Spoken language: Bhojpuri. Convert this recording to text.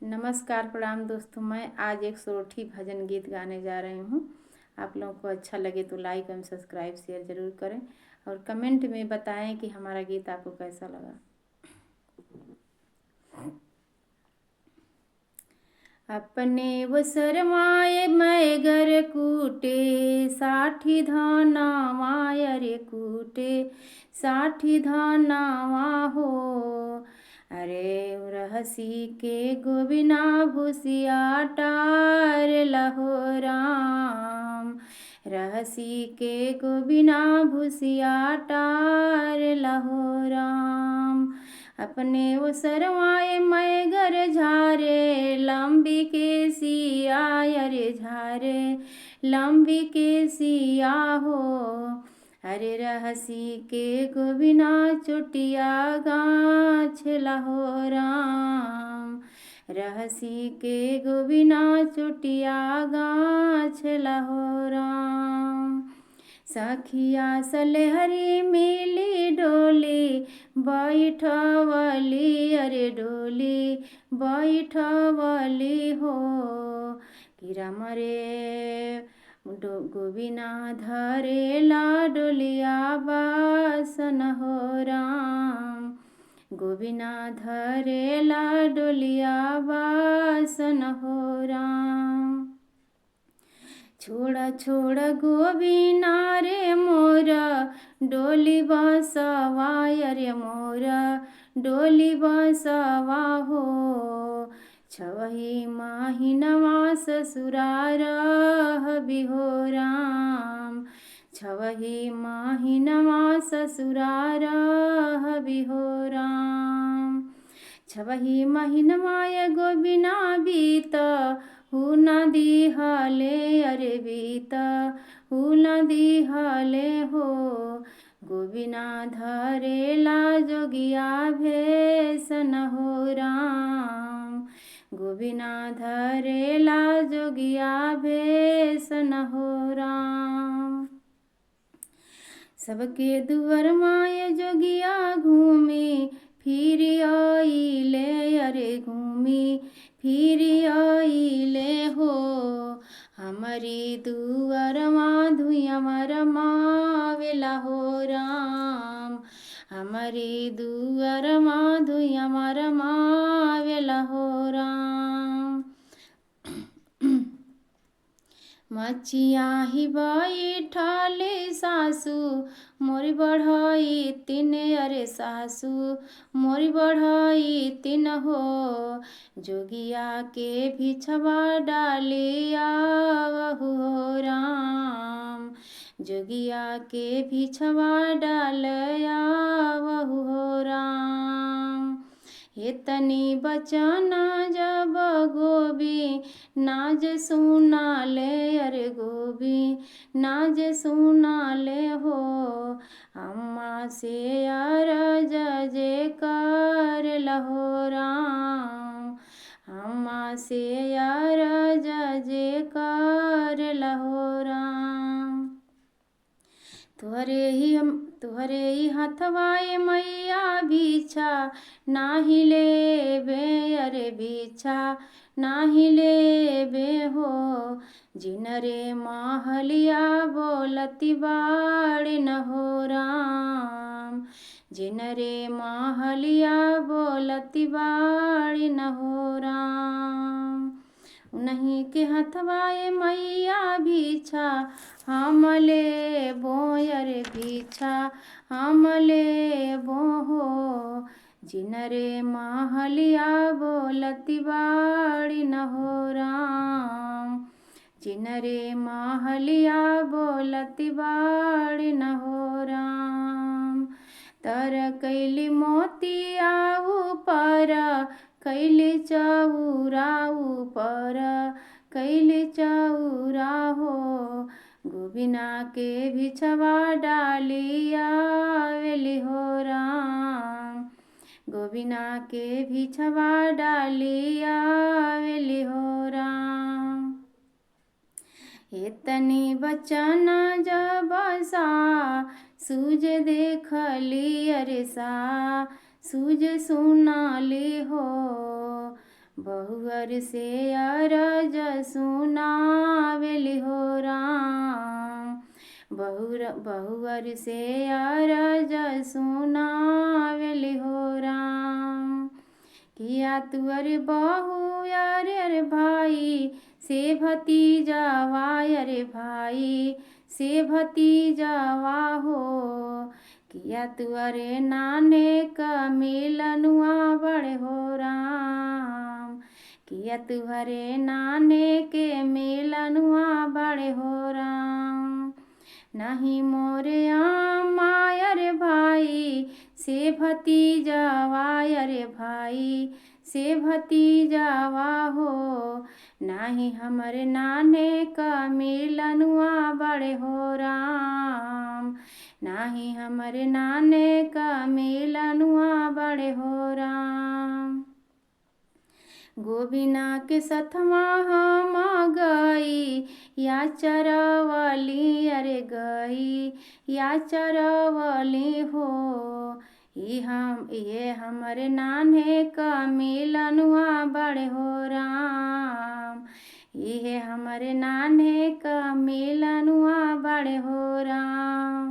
नमस्कार प्रणाम दोस्तों। मैं आज एक सोरठी भजन गीत गाने जा रही हूँ। आप लोगों को अच्छा लगे तो लाइक एवं सब्सक्राइब शेयर ज़रूर करें और कमेंट में बताएं कि हमारा गीत आपको कैसा लगा। अपने वो शरमाए मैं घर कूटे, 60 धानावा अरे कूटे 60 धानावा हो। अरे रहसी के गोबिना भूसिया टार लहो राम, रहसी के गोबिना भूसिया टार लहो राम। अपने वो सरवाए मैं घर झारे, लंबी के सिया अरे झारे लंबी के सिया हो। अरे रहसी के गोबिना चोटिया गाछ लहो राम, रहसी के गोबिना चोटिया गाछ लहो राम। सखिया सलहरी मिली डोली बैठवली अरे डोली बैठवली हो। कि राम रे गोबिना धरेला डोलिया बासन हो राम, गोबिना धरेला डोलिया बासन हो राम। छोड़ा छोड़ा गोबिना रे मोरा डोली बसवा अरे मोरा डोली बसवा हो। छवही माहिनवा ससुरार बिहो राम, छवही माहिनवा ससुरार बिहो राम। छवही महिनवाय गोबिना बीत हु नदी हले अरे बीत हु नदी हले हो। गोबिना धरेला जोगिया भेसन हो राम, गोबिना धरेला जोगिया भेसन हो राम। सबके दुवर माय जोगिया घूमे फिर आइले अरे घूमी फिर आइले हो। हमारी दुआर धुइया मावेला हो राम, हमारी दुआर धुइया मावेला हो राम। मचिया ही बैठाले सासू मोरी बढ़ाई तीन अरे सासू मोरी बढ़ाई तीन हो। जोगिया के भिछवा डालिया वहु हो राम, जोगिया के भिछवा डालया वहु हो राम। हे तनी बचना जब गोबी नाज सुना ले अरे गोबी नाज सुना ले हो। अम्मा से अरज जे कर लहो राम, अम्मा से अरज जे कर लहो राम। तुहरे ही हथवाए मैया बिछा नाही ले बे अरे बिछा नाही ले बे हो। जिनरे महलिया बोलती बाड़ी न हो राम, जिनरे महलिया बोलती बाड़ी न हो राम। उन्हीं के हथवाए मैया बिछा हम ले बो अरे बिछा हम ले बो हो। जिनरे महलिया बोलती बाड़ी न हो राम, जिनरे महलिया बोलती बाड़ी न हो राम। तर कैली मोतिया ऊपर कैली चौरा ऊपर कैली चौरा हो। गोबिना के भिछवा डालिया वेली हो राम, गोबिना के भिछवा डालिया वेली हो राम। इतनी बचना जब सा सूज देखली अरे सा सूज सुनाली हो। बहुअर से अरज सुनावेली हो राम। बहुअर से अरज सुनावेली हो राम। किया तुअर बहू अरे भाई से भतीजावा, अरे भाई से भतीजावा हो। किया तुअरे नाने का मिलनुआ बड़े हो राम। किया तुहरे नाने के मिलनुआ बड़े हो राम। नहीं मोरे आमा अरे भाई से भतीजावा, अरे भाई से भतीजावा हो। नाही हमरे नाने का मिलनुआ बड़े हो राम। नाही हमरे नाने का मिलनुआ बड़े हो राम। गोबिना के सथवा हम गई या चरवली, अरे गई या चरवली हो। ये हमरे नाने का मिलनुआ बड़े हो राम। ये हमरे नाने का मिलनुआ बड़े हो राम।